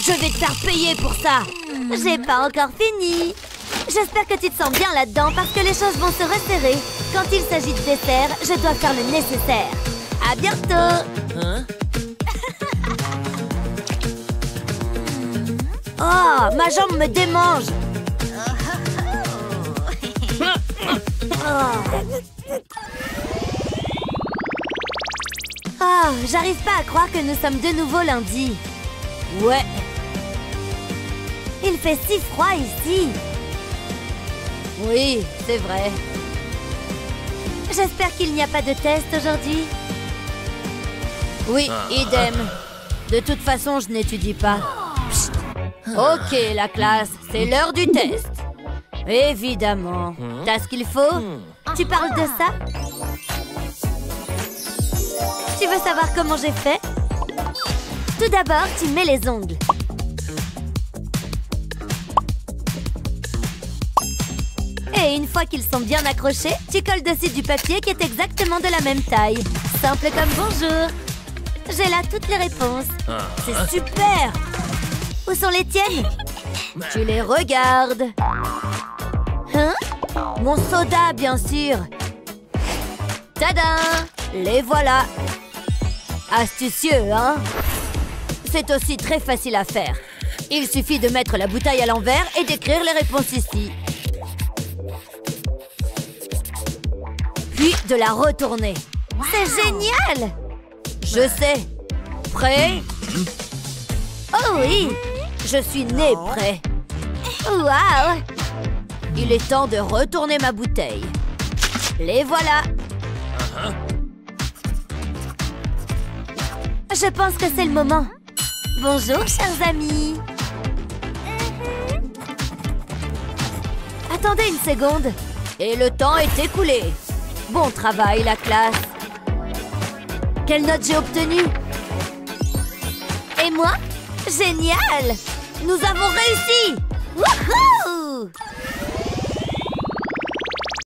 D: Je vais te faire payer pour ça.
B: J'ai pas encore fini. J'espère que tu te sens bien là-dedans parce que les choses vont se resserrer. Quand il s'agit de dessert, je dois faire le nécessaire. À bientôt!
D: Oh, ma jambe me démange.
B: Oh, j'arrive pas à croire que nous sommes de nouveau lundi.
D: Ouais.
B: Il fait si froid ici.
D: Oui, c'est vrai.
B: J'espère qu'il n'y a pas de test aujourd'hui.
D: Oui, idem. De toute façon, je n'étudie pas. Psst. Ok, la classe, c'est l'heure du test. Évidemment. T'as ce qu'il faut?
B: Tu parles de ça? Tu veux savoir comment j'ai fait? Tout d'abord, tu mets les ongles. Et une fois qu'ils sont bien accrochés, tu colles dessus du papier qui est exactement de la même taille. Simple comme bonjour. J'ai là toutes les réponses.
D: C'est super.
B: Où sont les tiennes?
D: Tu les regardes.
B: Hein?
D: Mon soda, bien sûr. Tada! Les voilà. Astucieux, hein? C'est aussi très facile à faire. Il suffit de mettre la bouteille à l'envers et d'écrire les réponses ici. Puis de la retourner.
B: C'est génial!
D: Je sais. Prêt?
B: Oh oui!
D: Je suis né prêt.
B: Waouh!
D: Il est temps de retourner ma bouteille. Les voilà.
B: Je pense que c'est le moment. Bonjour, chers amis. Attendez une seconde.
D: Et le temps est écoulé. Bon travail, la classe. Quelle note j'ai obtenue?
B: Et moi? Génial!
D: Nous avons réussi!
B: Wouhou!